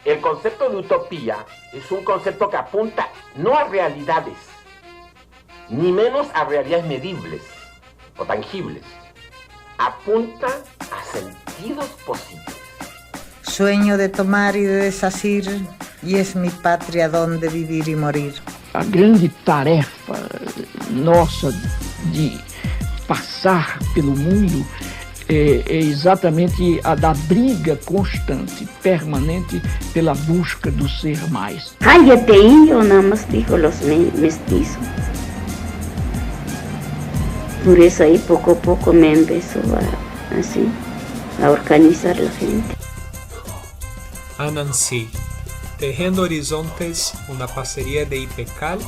El concepto de utopía es un concepto que apunta no a realidades, ni menos a realidades medibles o tangibles. Apunta a sentidos posibles. Sueño de tomar y de desasir, y es mi patria donde vivir y morir. A grande tarefa nossa de passar pelo mundo é exatamente a da briga constante, permanente, pela busca do ser mais. Cállate, indio, nada más dijo los mestizos. Por eso ahí poco a poco me empezó a organizar la gente. Anansi, Tejiendo Horizontes, una parcería de IPECAL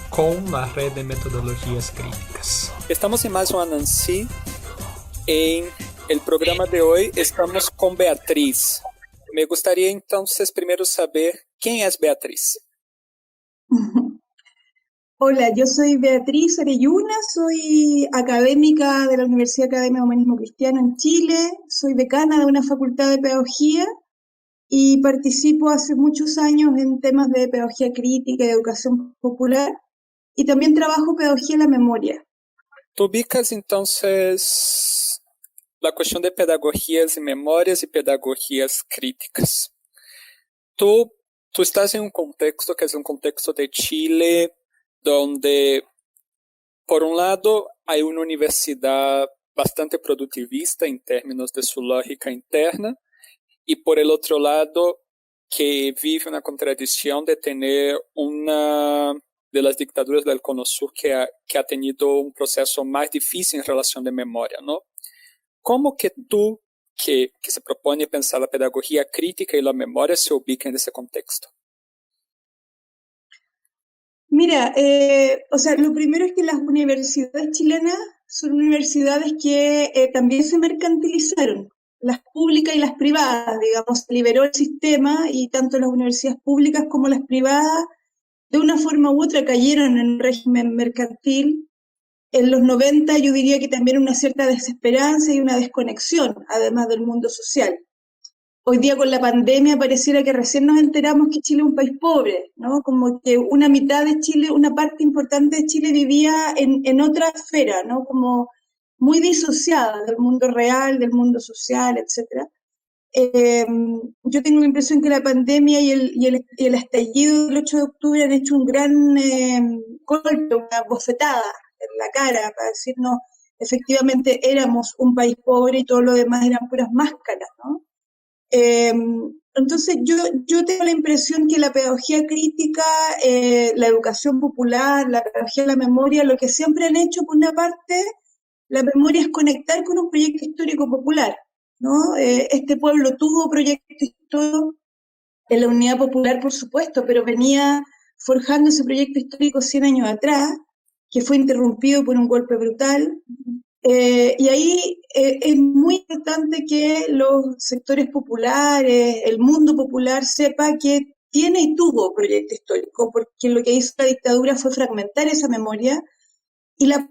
con la Red de Metodologías Críticas. Estamos en más un Anansi. En el programa de hoy estamos con Beatriz. Me gustaría entonces primero saber quién es Beatriz. Hola, yo soy Beatriz Orelluna, soy académica de la Universidad Academia de Humanismo Cristiano en Chile, soy decana de una facultad de pedagogía y participo hace muchos años en temas de pedagogía crítica y educación popular y también trabajo pedagogía en la memoria. Tú ubicas entonces la cuestión de pedagogías y memorias y pedagogías críticas. Tú estás en un contexto que es un contexto de Chile donde, por un lado, hay una universidad bastante productivista en términos de su lógica interna, y por el otro lado, que vive una contradicción de tener una de las dictaduras del Cono Sur que ha tenido un proceso más difícil en relación de memoria, ¿no? ¿Cómo que tú, que se propone pensar la pedagogía crítica y la memoria, se ubica en ese contexto? Mira, lo primero es que las universidades chilenas son universidades que también se mercantilizaron, las públicas y las privadas, digamos, se liberó el sistema y tanto las universidades públicas como las privadas, de una forma u otra, cayeron en un régimen mercantil. En los 90 yo diría que también una cierta desesperanza y una desconexión, además del mundo social. Hoy día con la pandemia pareciera que recién nos enteramos que Chile es un país pobre, ¿no? Como que una mitad de Chile, una parte importante de Chile vivía en otra esfera, ¿no? Como muy disociada del mundo real, del mundo social, etcétera. Yo tengo la impresión que la pandemia y el estallido del 8 de octubre han hecho un gran golpe, una bofetada en la cara para decirnos efectivamente éramos un país pobre y todo lo demás eran puras máscaras, ¿no? Entonces yo tengo la impresión que la pedagogía crítica, la educación popular, la pedagogía de la memoria, lo que siempre han hecho, por una parte, la memoria es conectar con un proyecto histórico popular, ¿no? Este pueblo tuvo proyecto histórico en la Unidad Popular, por supuesto, pero venía forjando ese proyecto histórico 100 años atrás, que fue interrumpido por un golpe brutal. Y ahí es muy importante que los sectores populares, el mundo popular, sepa que tiene y tuvo proyecto histórico, porque lo que hizo la dictadura fue fragmentar esa memoria, y la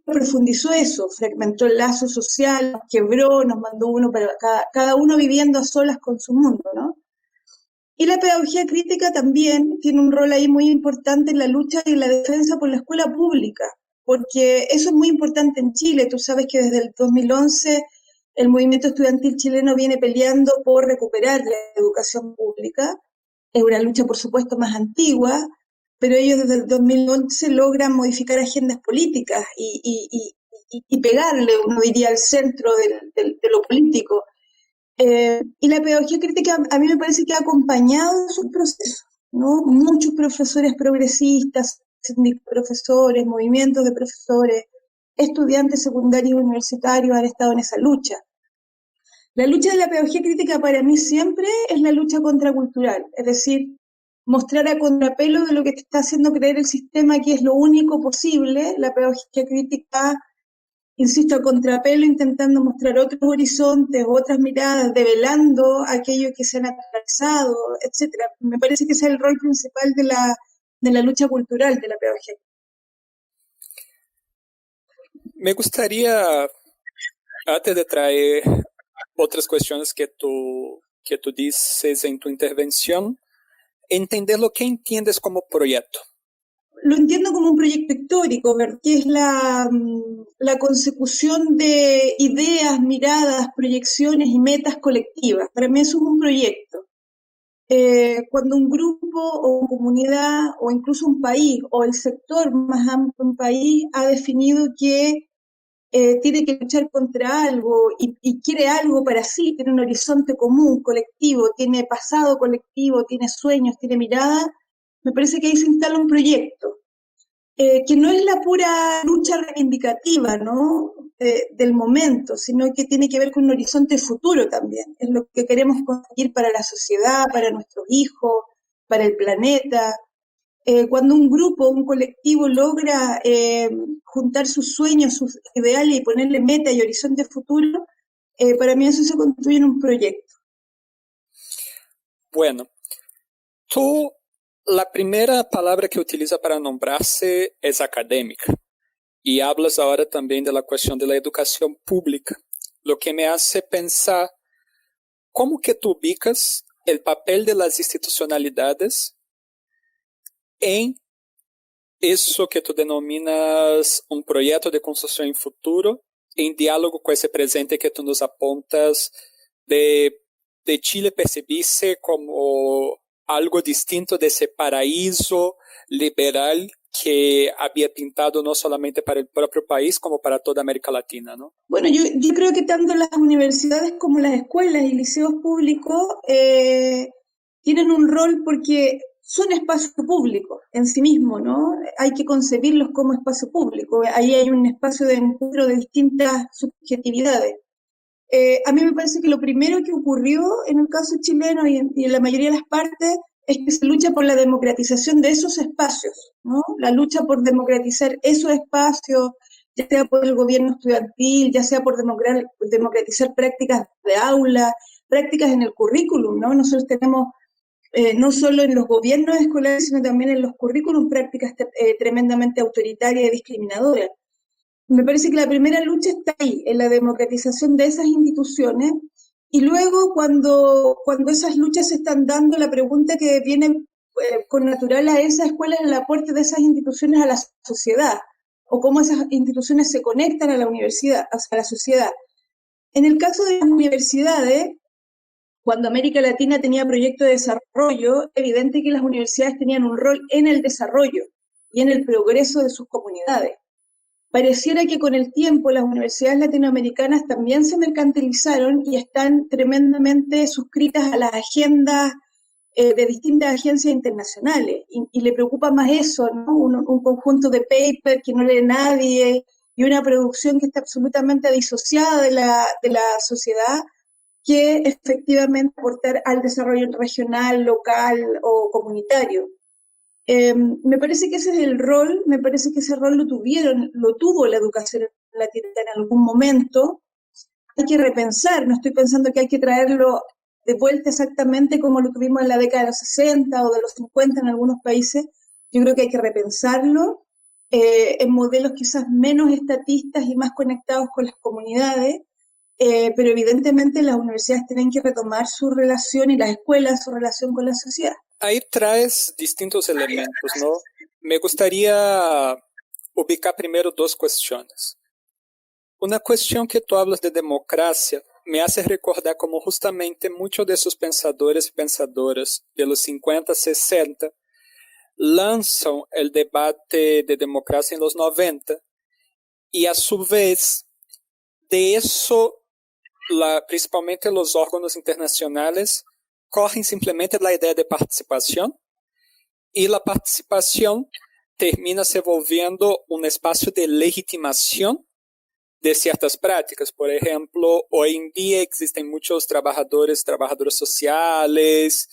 profundizó eso, fragmentó el lazo social, nos quebró, nos mandó uno para cada uno viviendo a solas con su mundo, ¿no? Y la pedagogía crítica también tiene un rol ahí muy importante en la lucha y en la defensa por la escuela pública, porque eso es muy importante en Chile. Tú sabes que desde el 2011 el movimiento estudiantil chileno viene peleando por recuperar la educación pública. Es una lucha, por supuesto, más antigua, pero ellos desde el 2011 logran modificar agendas políticas y pegarle, uno diría, al centro de lo político. Y la pedagogía crítica a mí me parece que ha acompañado su proceso, ¿no? Muchos profesores progresistas, profesores, movimientos de profesores, estudiantes secundarios y universitarios han estado en esa lucha. La lucha de la pedagogía crítica para mí siempre es la lucha contracultural, es decir, mostrar a contrapelo de lo que te está haciendo creer el sistema que es lo único posible. La pedagogía crítica, insisto, a contrapelo, intentando mostrar otros horizontes, otras miradas, develando aquello que se han atravesado, etcétera. Me parece que ese es el rol principal de la lucha cultural de la pedagogía. Me gustaría, antes de traer otras cuestiones que tú que tú dices en tu intervención, entender lo que entiendes como proyecto. Lo entiendo como un proyecto histórico, ¿verdad? Que es la consecución de ideas, miradas, proyecciones y metas colectivas. Para mí eso es un proyecto. Cuando un grupo o una comunidad o incluso un país o el sector más amplio de un país ha definido que tiene que luchar contra algo y quiere algo para sí, tiene un horizonte común, colectivo, tiene pasado colectivo, tiene sueños, tiene mirada, me parece que ahí se instala un proyecto, que no es la pura lucha reivindicativa, ¿no? Del momento, sino que tiene que ver con un horizonte futuro también. Es lo que queremos conseguir para la sociedad, para nuestros hijos, para el planeta. Cuando un grupo, un colectivo logra juntar sus sueños, sus ideales y ponerle meta y horizonte futuro, para mí eso se construye en un proyecto. Bueno, tú, la primera palabra que utiliza para nombrarse es académica. Y hablas ahora también de la cuestión de la educación pública, lo que me hace pensar cómo que tú ubicas el papel de las institucionalidades en eso que tú denominas un proyecto de construcción en futuro, en diálogo con ese presente que tú nos apuntas de Chile percibirse como algo distinto de ese paraíso liberal que había pintado no solamente para el propio país, como para toda América Latina, ¿no? Bueno, yo creo que tanto las universidades como las escuelas y liceos públicos tienen un rol porque son espacios públicos en sí mismos, ¿no? Hay que concebirlos como espacio público. Ahí hay un espacio de encuentro de distintas subjetividades. A mí me parece que lo primero que ocurrió en el caso chileno y en la mayoría de las partes es que se lucha por la democratización de esos espacios, ¿no? La lucha por democratizar esos espacios, ya sea por el gobierno estudiantil, ya sea por democratizar prácticas de aula, prácticas en el currículum, ¿no? Nosotros tenemos, no solo en los gobiernos escolares, sino también en los currículums prácticas tremendamente autoritarias y discriminadoras. Me parece que la primera lucha está ahí, en la democratización de esas instituciones, y luego cuando esas luchas se están dando, la pregunta que viene con natural a esas escuelas es el aporte de esas instituciones a la sociedad, o cómo esas instituciones se conectan a la universidad, a la sociedad. En el caso de las universidades, cuando América Latina tenía proyectos de desarrollo, es evidente que las universidades tenían un rol en el desarrollo y en el progreso de sus comunidades. Pareciera que con el tiempo las universidades latinoamericanas también se mercantilizaron y están tremendamente suscritas a las agendas de distintas agencias internacionales y le preocupa más eso, ¿no? Un conjunto de papers que no lee nadie y una producción que está absolutamente disociada de la sociedad, que efectivamente aportar al desarrollo regional, local o comunitario. Me parece que ese es el rol, me parece que ese rol lo tuvo la educación latina en algún momento. Hay que repensar, no estoy pensando que hay que traerlo de vuelta exactamente como lo tuvimos en la década de los 60 o de los 50 en algunos países. Yo creo que hay que repensarlo en modelos quizás menos estatistas y más conectados con las comunidades, pero evidentemente las universidades tienen que retomar su relación y las escuelas su relación con la sociedad. Ahí traes distintos elementos, ¿no? Me gustaría ubicar primero dos cuestiones. Una cuestión que tú hablas de democracia me hace recordar como justamente muchos de esos pensadores y pensadoras de los 50, 60 lanzan el debate de democracia en los 90 y a su vez de eso principalmente los órganos internacionales corren simplemente la idea de participación y la participación termina se volviendo un espacio de legitimación de ciertas prácticas. Por ejemplo, hoy en día existen muchos trabajadoras sociales,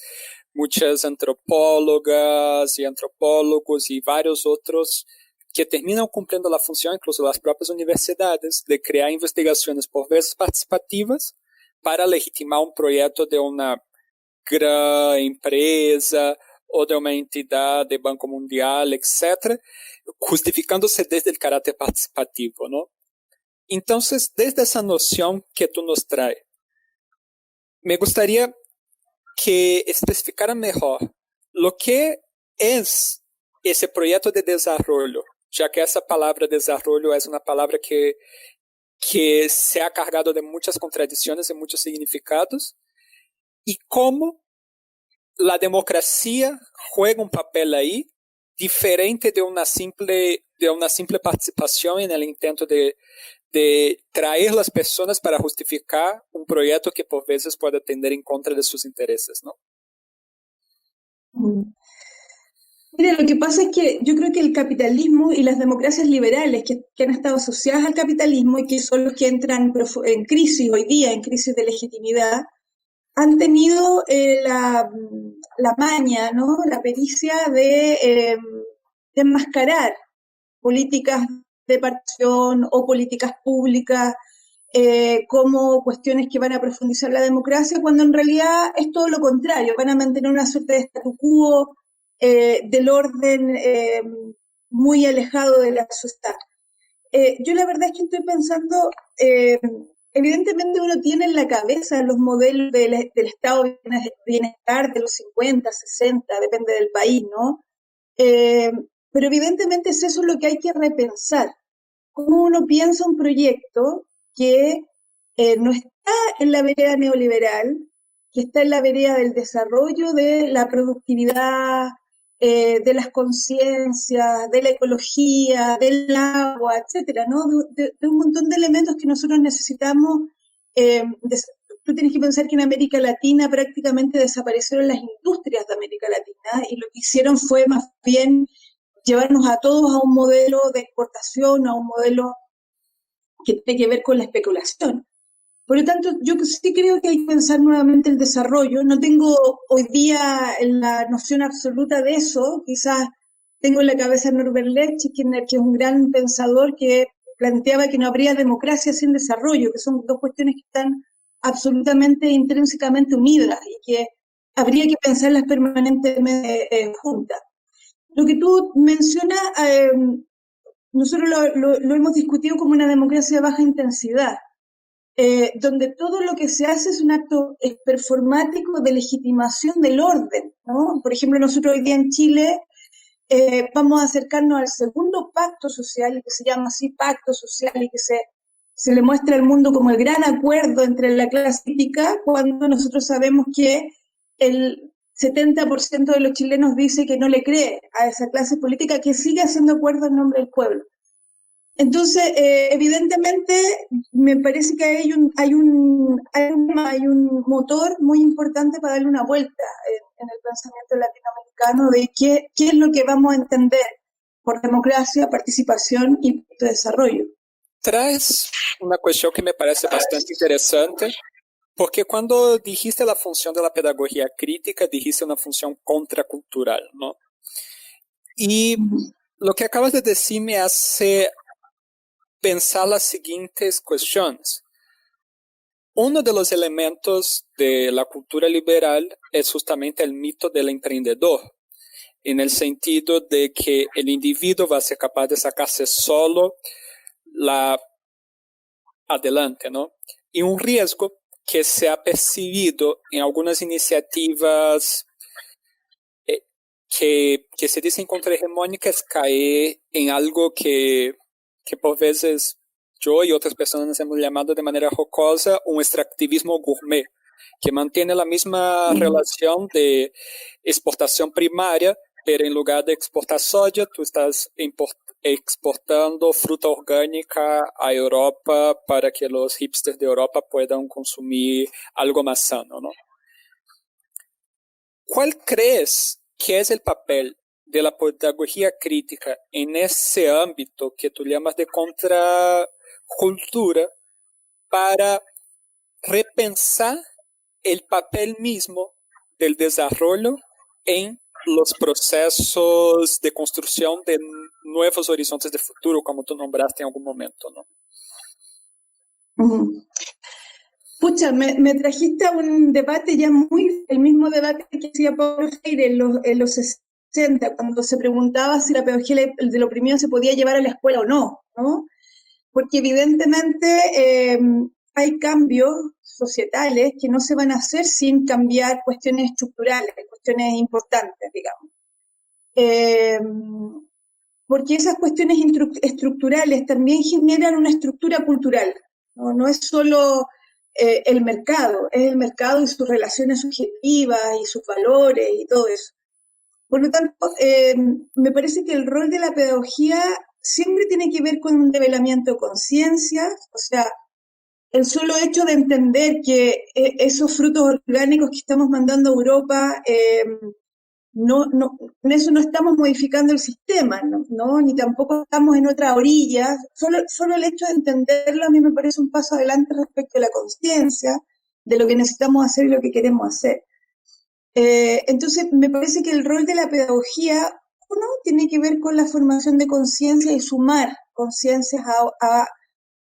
muchas antropólogas y antropólogos y varios otros que terminam cumprindo a função, incluso las propias universidades, de crear investigaciones por vezes participativas para legitimar un proyecto de una gran empresa o de una entidad de Banco Mundial, etc., justificándose desde el carácter participativo, ¿no? Entonces, desde esa noción que tú nos traes, me gustaría que especificara mejor lo que es ese proyecto de desarrollo, ya que esa palabra desarrollo es una palabra que se ha cargado de muchas contradicciones y muchos significados, y cómo la democracia juega un papel ahí diferente de una simple participación en el intento de traer las personas para justificar un proyecto que por veces puede tender en contra de sus intereses, ¿no? Mira, lo que pasa es que yo creo que el capitalismo y las democracias liberales que han estado asociadas al capitalismo y que son los que entran en crisis hoy día, en crisis de legitimidad, han tenido la maña, ¿no? La pericia de enmascarar políticas de partición o políticas públicas como cuestiones que van a profundizar la democracia, cuando en realidad es todo lo contrario, van a mantener una suerte de statu quo del orden muy alejado de la sociedad. Yo la verdad es que estoy pensando, evidentemente uno tiene en la cabeza los modelos del estado de bienestar de los 50, 60, depende del país, ¿no? Pero evidentemente es eso lo que hay que repensar. Cómo uno piensa un proyecto que no está en la vereda neoliberal, que está en la vereda del desarrollo de la productividad, de las conciencias, de la ecología, del agua, etcétera, ¿no? De un montón de elementos que nosotros necesitamos. Tú tienes que pensar que en América Latina prácticamente desaparecieron las industrias de América Latina y lo que hicieron fue más bien llevarnos a todos a un modelo de exportación, a un modelo que tiene que ver con la especulación. Por lo tanto, yo sí creo que hay que pensar nuevamente el desarrollo. No tengo hoy día la noción absoluta de eso. Quizás tengo en la cabeza a Norbert Lichtenstein, que es un gran pensador que planteaba que no habría democracia sin desarrollo, que son dos cuestiones que están absolutamente intrínsecamente unidas y que habría que pensarlas permanentemente juntas. Lo que tú mencionas, nosotros lo hemos discutido como una democracia de baja intensidad. Donde todo lo que se hace es un acto performático de legitimación del orden, ¿no? Por ejemplo, nosotros hoy día en Chile vamos a acercarnos al segundo pacto social, que se llama así pacto social, y que se le muestra al mundo como el gran acuerdo entre la clase política, cuando nosotros sabemos que el 70% de los chilenos dice que no le cree a esa clase política, que sigue haciendo acuerdo en nombre del pueblo. Entonces, evidentemente, me parece que hay un motor muy importante para darle una vuelta en el pensamiento latinoamericano de qué es lo que vamos a entender por democracia, participación y desarrollo. Traes una cuestión que me parece bastante interesante, porque cuando dijiste la función de la pedagogía crítica, dijiste una función contracultural, ¿no? Y lo que acabas de decir me hace pensar las siguientes cuestiones. Uno de los elementos de la cultura liberal es justamente el mito del emprendedor, en el sentido de que el individuo va a ser capaz de sacarse solo adelante, ¿no? Y un riesgo que se ha percibido en algunas iniciativas que se dicen contrahegemónicas es caer en algo que por veces yo y otras personas hemos llamado de manera jocosa un extractivismo gourmet, que mantiene la misma relación de exportación primaria, pero en lugar de exportar soja, tú estás exportando fruta orgánica a Europa para que los hipsters de Europa puedan consumir algo más sano, ¿no? ¿Cuál crees que es el papel de la pedagogía crítica en ese ámbito que tú llamas de contracultura para repensar el papel mismo del desarrollo en los procesos de construcción de nuevos horizontes de futuro, como tú nombraste en algún momento, ¿no? Pucha, me trajiste a un debate ya el mismo debate que hacía Paulo Freire en los 60, cuando se preguntaba si la pedagogía del oprimido se podía llevar a la escuela o no, ¿no? Porque evidentemente hay cambios societales que no se van a hacer sin cambiar cuestiones estructurales, cuestiones importantes, digamos. Porque esas cuestiones estructurales también generan una estructura cultural, ¿no? No es solo el mercado, es el mercado y sus relaciones subjetivas y sus valores y todo eso. Por lo tanto, me parece que el rol de la pedagogía siempre tiene que ver con un develamiento de conciencia, o sea, el solo hecho de entender que esos frutos orgánicos que estamos mandando a Europa, con eso no estamos modificando el sistema, ¿no? Ni tampoco estamos en otra orilla. Solo el hecho de entenderlo a mí me parece un paso adelante respecto a la conciencia de lo que necesitamos hacer y lo que queremos hacer. Entonces, me parece que el rol de la pedagogía, uno, tiene que ver con la formación de conciencia y sumar conciencias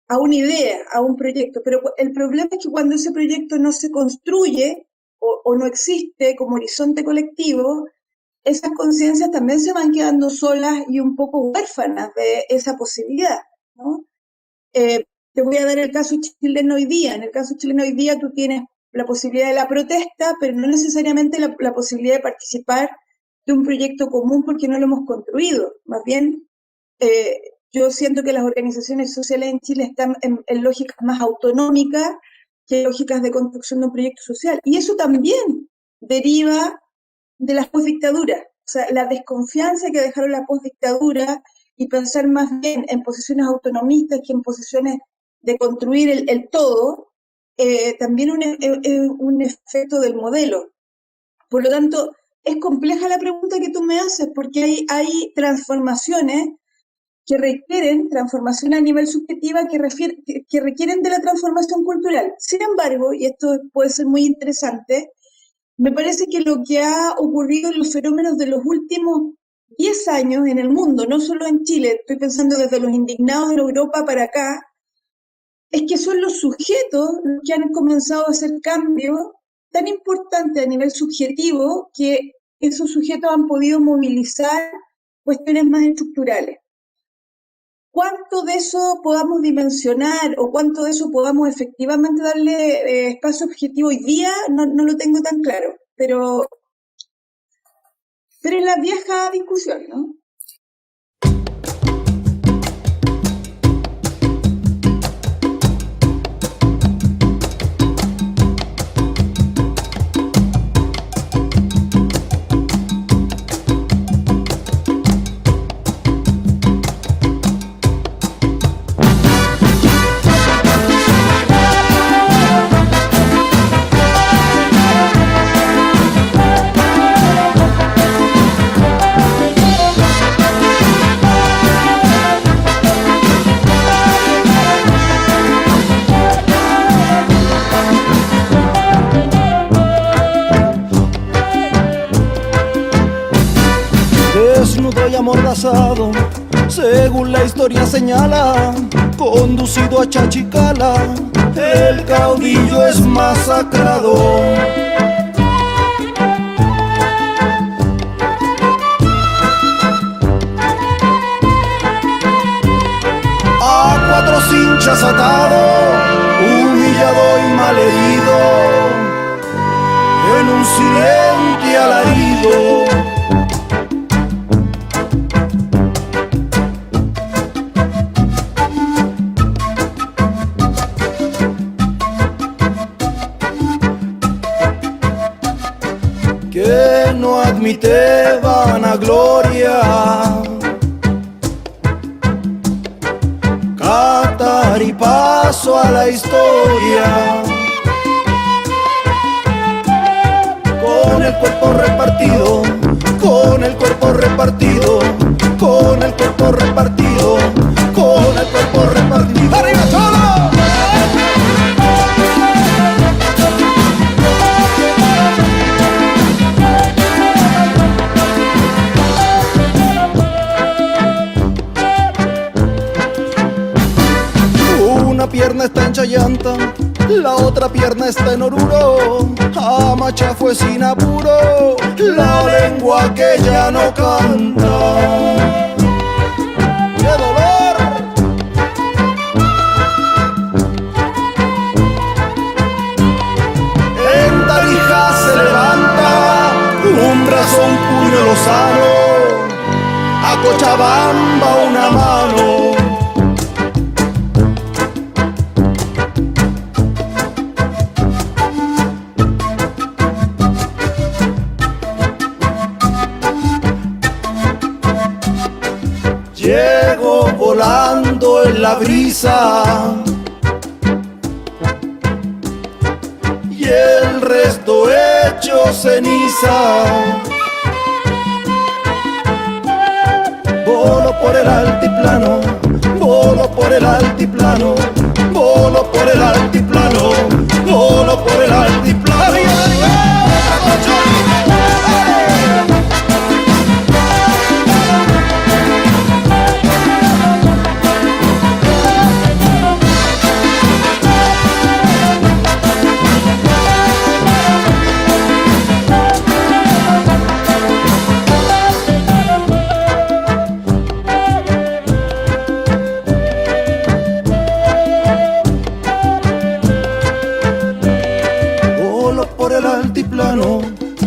a una idea, a un proyecto. Pero el problema es que cuando ese proyecto no se construye o no existe como horizonte colectivo, esas conciencias también se van quedando solas y un poco huérfanas de esa posibilidad, ¿no? Te voy a dar el caso chileno hoy día. En el caso chileno hoy día tú tienes la posibilidad de la protesta, pero no necesariamente la posibilidad de participar de un proyecto común porque no lo hemos construido. Más bien, yo siento que las organizaciones sociales en Chile están en lógicas más autonómicas que lógicas de construcción de un proyecto social. Y eso también deriva de las postdictaduras. O sea, la desconfianza que dejaron la postdictadura y pensar más bien en posiciones autonomistas que en posiciones de construir el todo, también un efecto del modelo. Por lo tanto, es compleja la pregunta que tú me haces, porque hay transformaciones que requieren, transformación a nivel subjetiva, que requieren de la transformación cultural. Sin embargo, y esto puede ser muy interesante, me parece que lo que ha ocurrido en los fenómenos de los últimos 10 años en el mundo, no solo en Chile, estoy pensando desde los indignados en Europa para acá, es que son los sujetos los que han comenzado a hacer cambios tan importantes a nivel subjetivo que esos sujetos han podido movilizar cuestiones más estructurales. ¿Cuánto de eso podamos dimensionar o cuánto de eso podamos efectivamente darle espacio objetivo hoy día? No lo tengo tan claro, pero es la vieja discusión, ¿no? Amordazado, según la historia señala, conducido a Chachicala, el caudillo es masacrado. A 4 cinchas atado, humillado y malherido, en un silente alarido. No admite vanagloria, catar y paso a la historia, con el cuerpo repartido, con el cuerpo repartido, con el cuerpo repartido, con el cuerpo repartido. ¡Arriba solo! Una pierna está en Chayanta, la otra pierna está en Oruro. A Macha fue sin apuro, la lengua que ya no canta. ¡Qué dolor! Verrazano, a Cochabamba una mano. Llego volando en la brisa y el resto hecho ceniza. Volo por el altiplano, volo por el altiplano, volo por el altiplano, volo por el altiplano.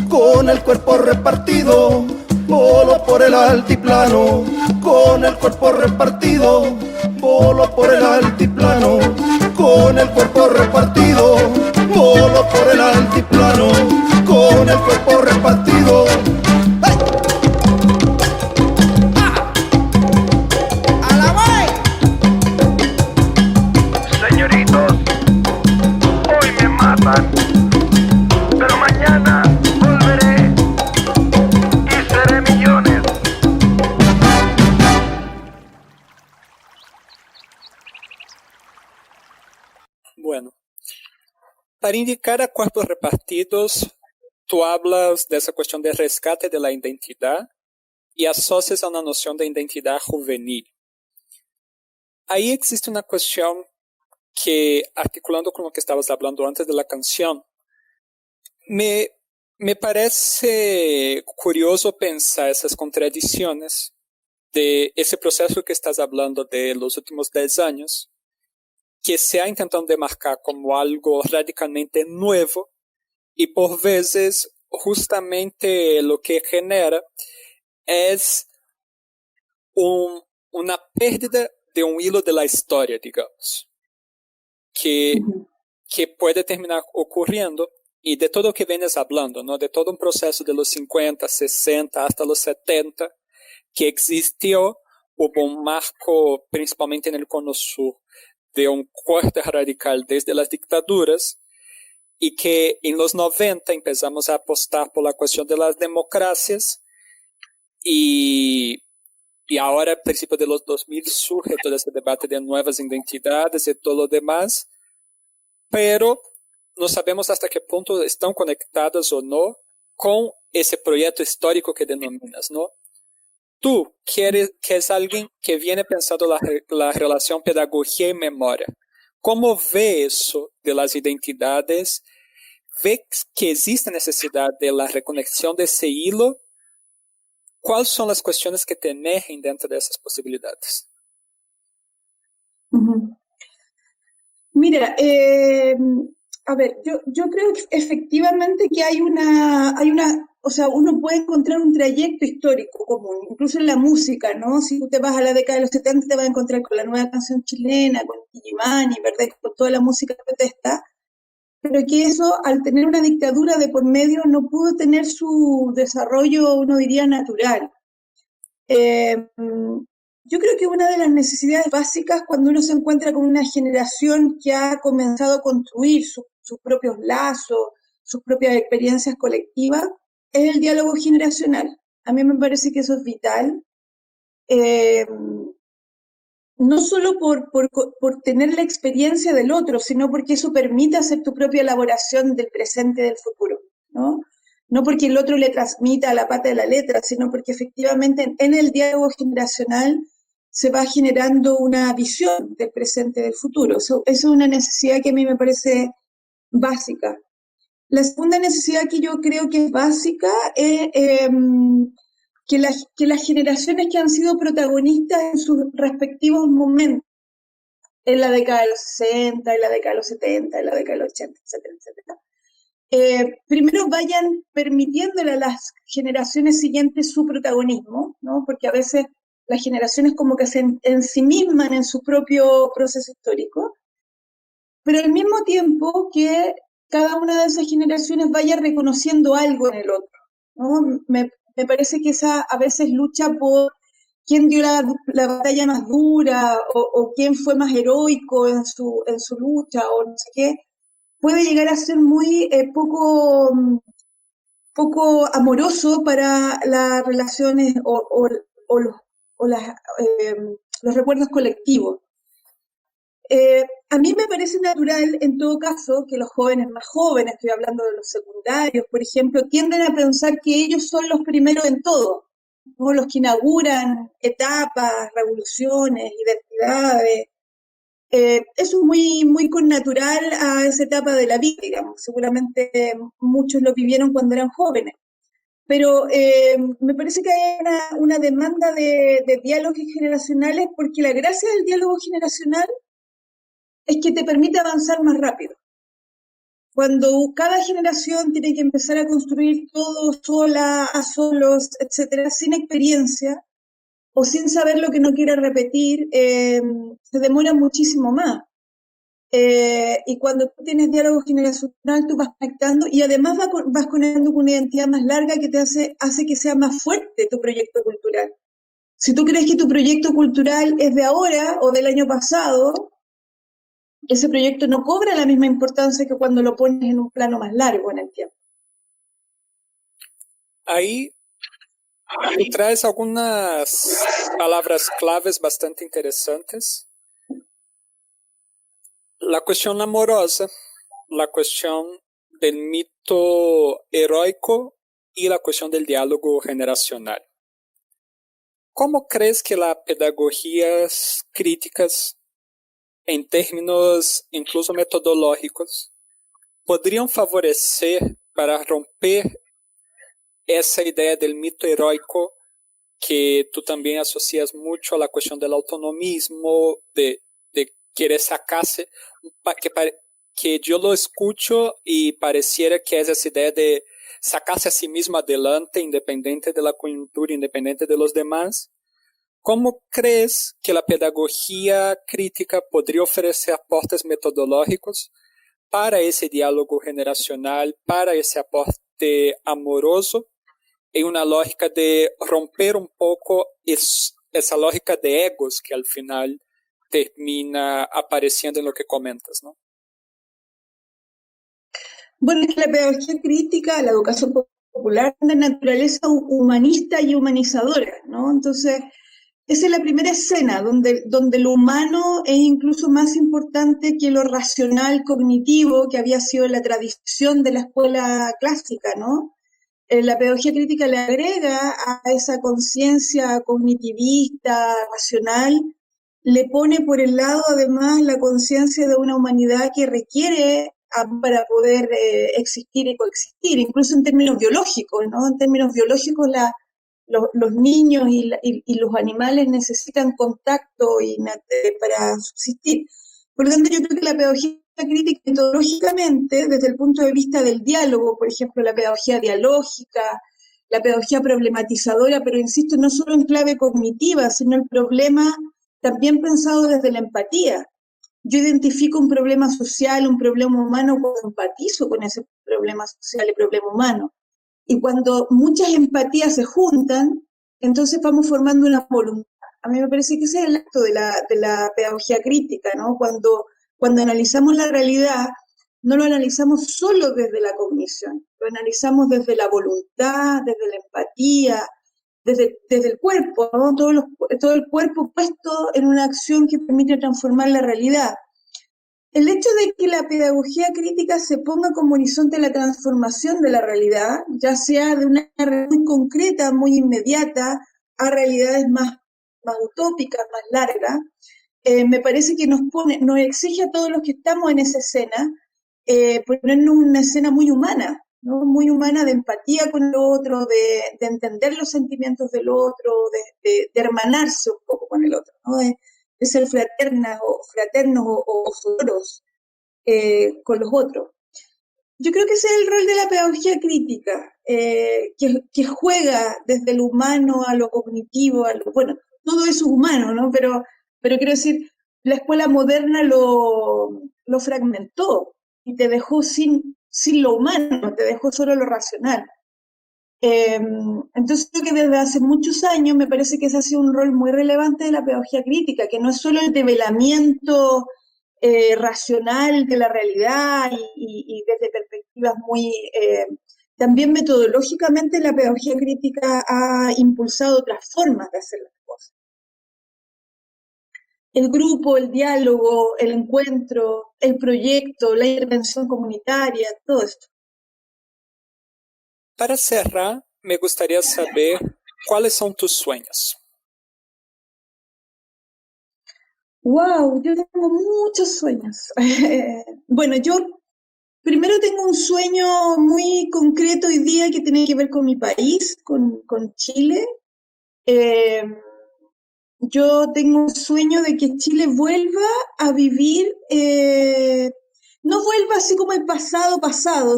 Con el cuerpo repartido, volo por el altiplano, con el cuerpo repartido, volo por el altiplano, con el cuerpo repartido, volo por el altiplano, con el cuerpo repartido. ¡Hey! ¡A la guay! Señoritos, hoy me matan, pero mañana volveré y seré millones. Bueno, para indicar a cuerpos repartidos, tú hablas de esa cuestión de rescate de la identidad y asocias a una noción de identidad juvenil. Ahí existe una cuestión que, articulando con lo que estabas hablando antes de la canción, me parece curioso pensar esas contradicciones de ese proceso que estás hablando de los últimos 10 años, que se ha intentado demarcar como algo radicalmente nuevo y por veces justamente lo que genera es una pérdida de un hilo de la historia, digamos, que puede terminar ocurriendo. Y de todo lo que vienes hablando, ¿no? De todo un proceso de los 50, 60 hasta los 70 que existió, hubo un marco principalmente en el Cono Sur de un corte radical desde las dictaduras y que en los 90 empezamos a apostar por la cuestión de las democracias y ahora a principios de los 2000 surge todo ese debate de nuevas identidades y todo lo demás, pero no sabemos hasta qué punto están conectadas o no con ese proyecto histórico que denominas, ¿no? Tú, que es alguien que viene pensando la relación pedagogía y memoria, ¿cómo ve eso de las identidades? ¿Ves que existe necesidad de la reconexión de ese hilo? ¿Cuáles son las cuestiones que te emergen dentro de esas posibilidades? Mira, a ver, yo creo que efectivamente que hay una, o sea, uno puede encontrar un trayecto histórico común, incluso en la música, ¿no? Si tú te vas a la década de los 70 te vas a encontrar con la nueva canción chilena, con Illimani, ¿verdad? Con toda la música de protesta, pero que eso, al tener una dictadura de por medio, no pudo tener su desarrollo, uno diría, natural. Yo creo que una de las necesidades básicas cuando uno se encuentra con una generación que ha comenzado a construir sus propios lazos, sus propias experiencias colectivas, es el diálogo generacional. A mí me parece que eso es vital, no solo por tener la experiencia del otro, sino porque eso permite hacer tu propia elaboración del presente y del futuro, ¿no? No porque el otro le transmita a la pata de la letra, sino porque efectivamente en el diálogo generacional se va generando una visión del presente y del futuro. Eso es una necesidad que a mí me parece básica. La segunda necesidad que yo creo que es básica es que las generaciones que han sido protagonistas en sus respectivos momentos, en la década de los 60, en la década de los 70, en la década de los 80, etcétera, etcétera, primero vayan permitiéndole a las generaciones siguientes su protagonismo, ¿no? Porque a veces las generaciones como que se ensimisman en su propio proceso histórico, pero al mismo tiempo que cada una de esas generaciones vaya reconociendo algo en el otro, ¿no? Me parece que esa a veces lucha por quién dio la batalla más dura o quién fue más heroico en su lucha o no sé qué, puede llegar a ser muy poco amoroso para las relaciones o los recuerdos colectivos. A mí me parece natural, en todo caso, que los jóvenes más jóvenes, estoy hablando de los secundarios, por ejemplo, tienden a pensar que ellos son los primeros en todo, ¿no? Los que inauguran etapas, revoluciones, identidades. Eso es muy connatural a esa etapa de la vida, digamos. Seguramente muchos lo vivieron cuando eran jóvenes. Pero me parece que hay una demanda de diálogos generacionales porque la gracia del diálogo generacional es que te permite avanzar más rápido. Cuando cada generación tiene que empezar a construir todo sola, a solos, etcétera, sin experiencia o sin saber lo que no quiere repetir, se demora muchísimo más. Y cuando tú tienes diálogo generacional, tú vas conectando y además vas conectando con una identidad más larga que te hace que sea más fuerte tu proyecto cultural. Si tú crees que tu proyecto cultural es de ahora o del año pasado, ese proyecto no cobra la misma importancia que cuando lo pones en un plano más largo en el tiempo. Ahí tú traes algunas palabras claves bastante interesantes. La cuestión amorosa, la cuestión del mito heroico y la cuestión del diálogo generacional. ¿Cómo crees que las pedagogías críticas, en términos incluso metodológicos, podrían favorecer para romper esa idea del mito heroico que tú también asocias mucho a la cuestión del autonomismo, de querer sacarse, que yo lo escucho y pareciera que es esa idea de sacarse a sí mismo adelante, independiente de la coyuntura, independiente de los demás? ¿Cómo crees que la pedagogía crítica podría ofrecer aportes metodológicos para ese diálogo generacional, para ese aporte amoroso, en una lógica de romper un poco esa lógica de egos que al final termina apareciendo en lo que comentas, ¿no? Bueno, es que la pedagogía crítica, la educación popular, es de naturaleza humanista y humanizadora, ¿no? Entonces, esa es la primera escena donde lo humano es incluso más importante que lo racional cognitivo que había sido la tradición de la escuela clásica, ¿no? La pedagogía crítica le agrega a esa conciencia cognitivista, racional, le pone por el lado además la conciencia de una humanidad que requiere para poder existir y coexistir, incluso en términos biológicos, ¿no? En términos biológicos los niños y los animales necesitan contacto para subsistir. Por lo tanto, yo creo que la pedagogía crítica metodológicamente, desde el punto de vista del diálogo, por ejemplo, la pedagogía dialógica, la pedagogía problematizadora, pero insisto, no solo en clave cognitiva, sino el problema también pensado desde la empatía. Yo identifico un problema social, un problema humano, cuando empatizo con ese problema social y problema humano. Y cuando muchas empatías se juntan, entonces vamos formando una voluntad. A mí me parece que ese es el acto de la pedagogía crítica, ¿no? Cuando analizamos la realidad, no lo analizamos solo desde la cognición, lo analizamos desde la voluntad, desde la empatía, desde el cuerpo, ¿no? Todo el cuerpo puesto en una acción que permite transformar la realidad. El hecho de que la pedagogía crítica se ponga como horizonte la transformación de la realidad, ya sea de una realidad muy concreta, muy inmediata, a realidades más utópicas, más largas, me parece que nos exige a todos los que estamos en esa escena ponernos una escena muy humana, ¿no? Muy humana, de empatía con el otro, de entender los sentimientos del otro, de hermanarse un poco con el otro, ¿no? De ser fraternos o soros con los otros. Yo creo que ese es el rol de la pedagogía crítica, que juega desde lo humano a lo cognitivo, bueno, todo eso es humano, ¿no? Pero quiero decir, la escuela moderna lo fragmentó y te dejó sin lo humano, te dejó solo lo racional. Entonces creo que desde hace muchos años me parece que ese ha sido un rol muy relevante de la pedagogía crítica, que no es solo el develamiento racional de la realidad y desde perspectivas muy... también metodológicamente la pedagogía crítica ha impulsado otras formas de hacer las cosas. El grupo, el diálogo, el encuentro, el proyecto, la intervención comunitaria, todo esto. Para cerrar, me gustaría saber cuáles son tus sueños. Wow, yo tengo muchos sueños. Bueno, yo primero tengo un sueño muy concreto hoy día que tiene que ver con mi país, con Chile. Yo tengo un sueño de que Chile vuelva a vivir, no vuelva así como el pasado,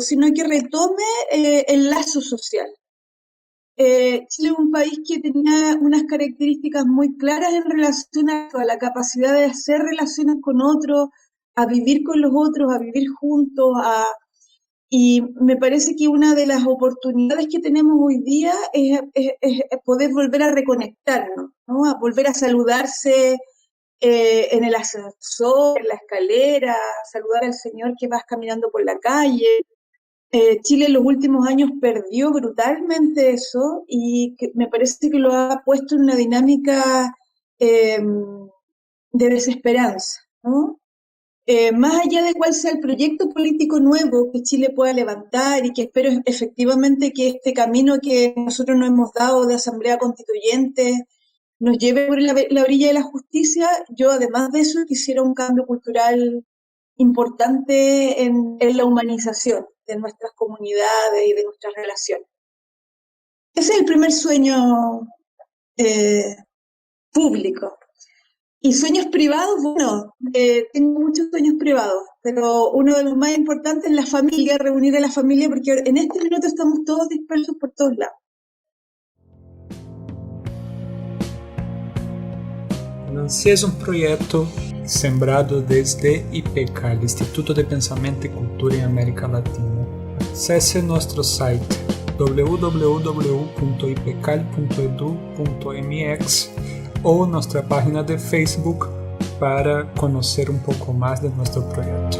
sino que retome el lazo social. Chile es un país que tenía unas características muy claras en relación a la capacidad de hacer relaciones con otros, a vivir con los otros, a vivir juntos, y me parece que una de las oportunidades que tenemos hoy día es poder volver a reconectarnos, ¿no? A volver a saludarse en el ascensor, en la escalera, saludar al señor que vas caminando por la calle. Chile en los últimos años perdió brutalmente eso y me parece que lo ha puesto en una dinámica de desesperanza, ¿no? Más allá de cuál sea el proyecto político nuevo que Chile pueda levantar y que espero efectivamente que este camino que nosotros nos hemos dado de asamblea constituyente nos lleve por la orilla de la justicia, yo además de eso quisiera un cambio cultural importante en la humanización de nuestras comunidades y de nuestras relaciones. Ese es el primer sueño público. Y sueños privados, bueno, tengo muchos sueños privados, pero uno de los más importantes es la familia, reunir a la familia, porque en este minuto estamos todos dispersos por todos lados. Nancy es un proyecto sembrado desde IPECAL, el Instituto de Pensamiento y Cultura en América Latina. Acesse nuestro site www.ipecal.edu.mx o nuestra página de Facebook para conocer un poco más de nuestro proyecto.